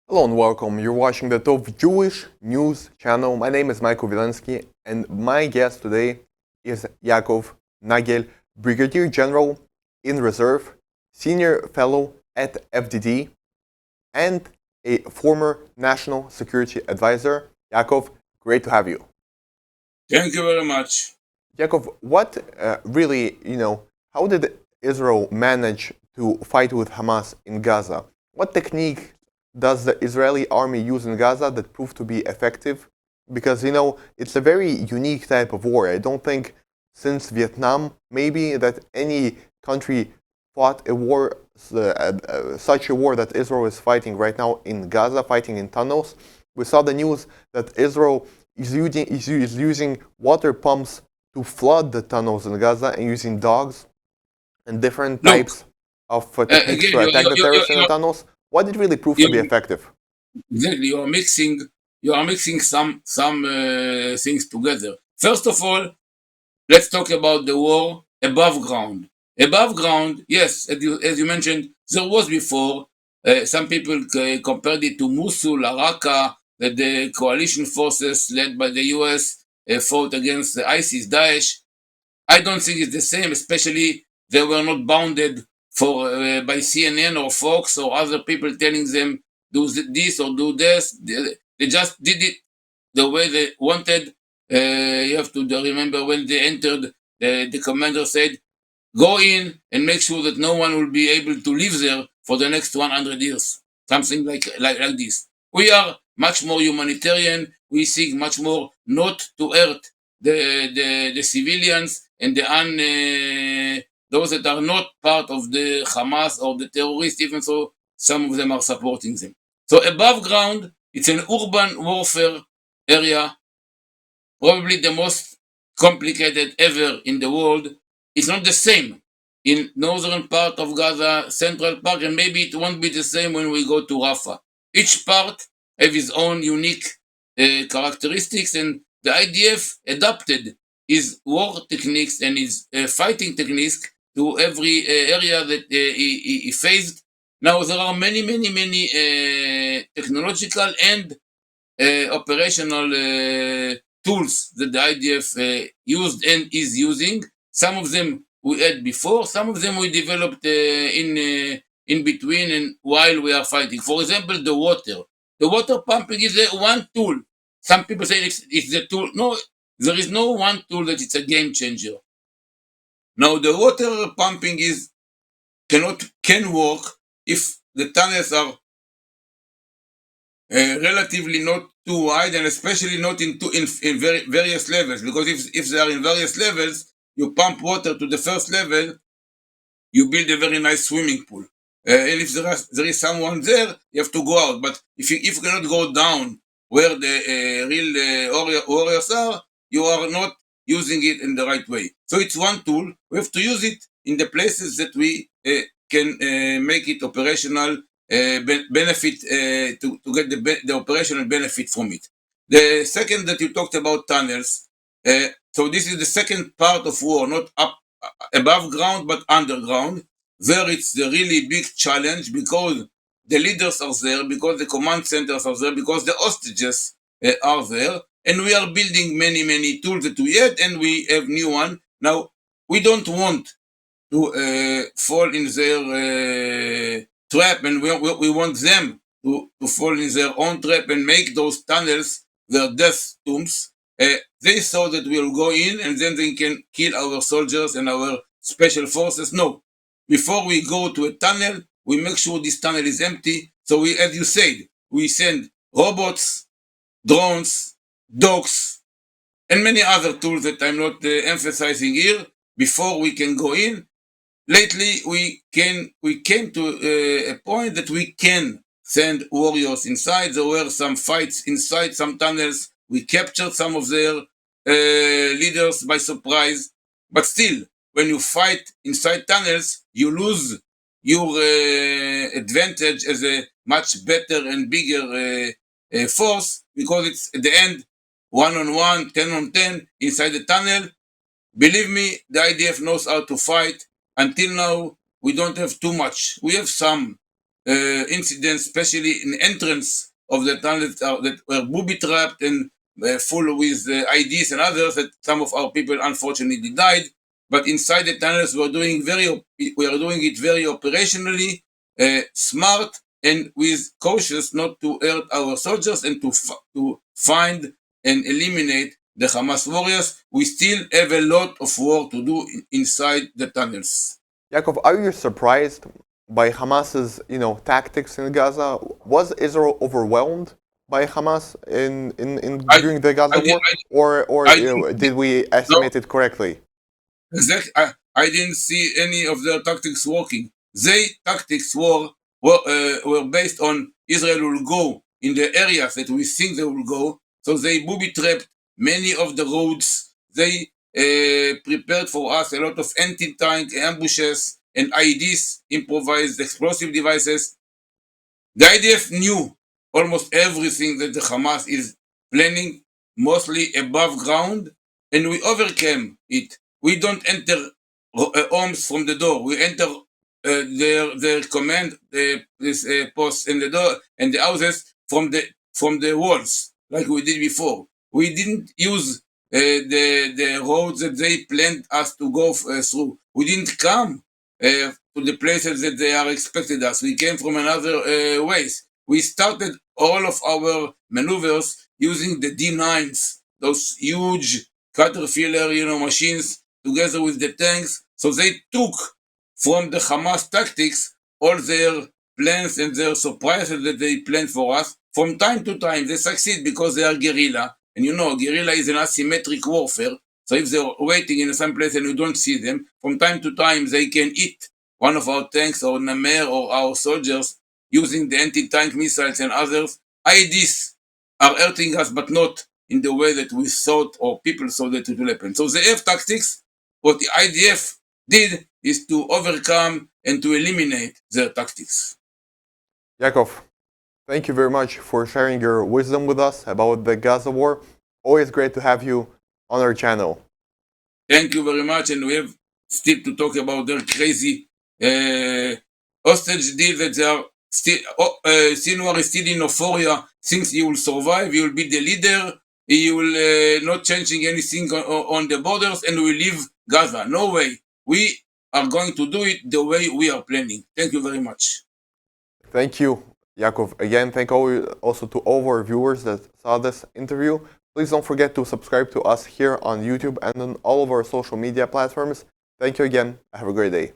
Hello and welcome. You're watching the top Jewish news channel. My name is Michael Vילנסקי, and my guest today is Ya'akov Nagel, Brigadier General in Reserve, Senior Fellow at FDD, and a former National Security Advisor. Ya'akov, great to have you. Thank you very much. Ya'akov, what how did Israel manage to fight with Hamas in Gaza? What technique does the Israeli army use in Gaza that proved to be effective? Because, it's a very unique type of war. I don't think since Vietnam, maybe, that any country fought a war, such a war that Israel is fighting right now in Gaza, fighting in tunnels. We saw the news that Israel is using water pumps to flood the tunnels in Gaza and using dogs and different No, types of techniques again, to attack the terrorists in the tunnels. What did really prove to be effective? exactly. You are mixing some things together. First of all, let's talk about the war above ground. Above ground, yes, as you mentioned, there was before. Some people compared it to Mosul, Raqqa, that the coalition forces led by the U.S. Fought against the ISIS, Daesh. I don't think it's the same, especially they were not bounded for by CNN or Fox or other people telling them do this or do this. They just did it the way they wanted. You have to remember when they entered, the commander said, "Go in and make sure that no one will be able to live there for the next 100 years." Something like this. We are much more humanitarian. We seek much more not to hurt the civilians and those that are not part of the Hamas or the terrorists, even so some of them are supporting them. So above ground, it's an urban warfare area, probably the most complicated ever in the world. It's not the same in northern part of Gaza, central part, and maybe it won't be the same when we go to Rafah. Each part have its own unique characteristics, and the IDF adapted his war techniques and his fighting techniques to every area that he faced. Now there are many technological and operational tools that the IDF used and is using. Some of them we had before, some of them we developed in between and while we are fighting. For example, the water. The water pumping is one tool. Some people say it's the tool. No, there is no one tool that it's a game changer. Now the water pumping can work if the tunnels are relatively not too wide, and especially not in various levels, because if they are in various levels, you pump water to the first level, you build a very nice swimming pool. And if there is someone there, you have to go out. But if you cannot go down where the real warriors are, you are not using it in the right way. So it's one tool. We have to use it in the places that we can make it operational, benefit to get the operational benefit from it. The second that you talked about tunnels. So this is the second part of war, not up above ground but underground. There it's the really big challenge, because the leaders are there, because the command centers are there, because the hostages are there, and we are building many tools that we had, and we have new one. Now, we don't want to fall in their trap, and we want them to fall in their own trap and make those tunnels their death tombs. They thought that we'll go in and then they can kill our soldiers and our special forces. No. Before we go to a tunnel, we make sure this tunnel is empty. So we, as you said, we send robots, drones, dogs, and many other tools that I'm not emphasizing here before we can go in. Lately, we came to a point that we can send warriors inside. There were some fights inside some tunnels. We captured some of their leaders by surprise. But still, when you fight inside tunnels, you lose your advantage as a much better and bigger force, because it's at the end 1-on-1, 10-on-10 inside the tunnel. Believe me, the IDF knows how to fight. Until now, we don't have too much. We have some incidents, especially in entrance of the tunnels that were booby-trapped and full with IDs and others, that some of our people unfortunately died. But inside the tunnels, we are doing it very operationally, smart, and with cautious, not to hurt our soldiers and to find and eliminate the Hamas warriors. We still have a lot of work to do inside the tunnels. Yaakov, are you surprised by Hamas's, tactics in Gaza? Was Israel overwhelmed by Hamas during the Gaza war, or did we estimate it correctly? Exactly. I didn't see any of their tactics working. Their tactics were based on Israel will go in the areas that we think they will go. So they booby-trapped many of the roads. They prepared for us a lot of anti-tank ambushes and IEDs, improvised explosive devices. The IDF knew almost everything that the Hamas is planning, mostly above ground, and we overcame it. We don't enter homes from the door. We enter their command posts in the door and the houses from the walls, like we did before. We didn't use the roads that they planned us to go through. We didn't come to the places that they are expected us. We came from another ways. We started all of our maneuvers using the D9s, those huge Caterpillar, machines, together with the tanks. So they took from the Hamas tactics all their plans and their surprises that they planned for us. From time to time, they succeed because they are guerrilla. And guerrilla is an asymmetric warfare. So if they're waiting in some place and you don't see them, from time to time they can hit one of our tanks or Namer or our soldiers using the anti-tank missiles and others. IEDs are hurting us, but not in the way that we thought or people thought that it will happen. So they have tactics. What the IDF did is to overcome and to eliminate their tactics. Yaakov, thank you very much for sharing your wisdom with us about the Gaza war. Always great to have you on our channel. Thank you very much, and we have still to talk about their crazy hostage deal that they are still. Sinwar is still in euphoria, thinks he will survive, he will be the leader, he will not changing anything on the borders, and we leave Gaza. No way. We are going to do it the way we are planning. Thank you very much. Thank you, Yaakov. Again, thank also to all our viewers that saw this interview. Please don't forget to subscribe to us here on YouTube and on all of our social media platforms. Thank you again. Have a great day.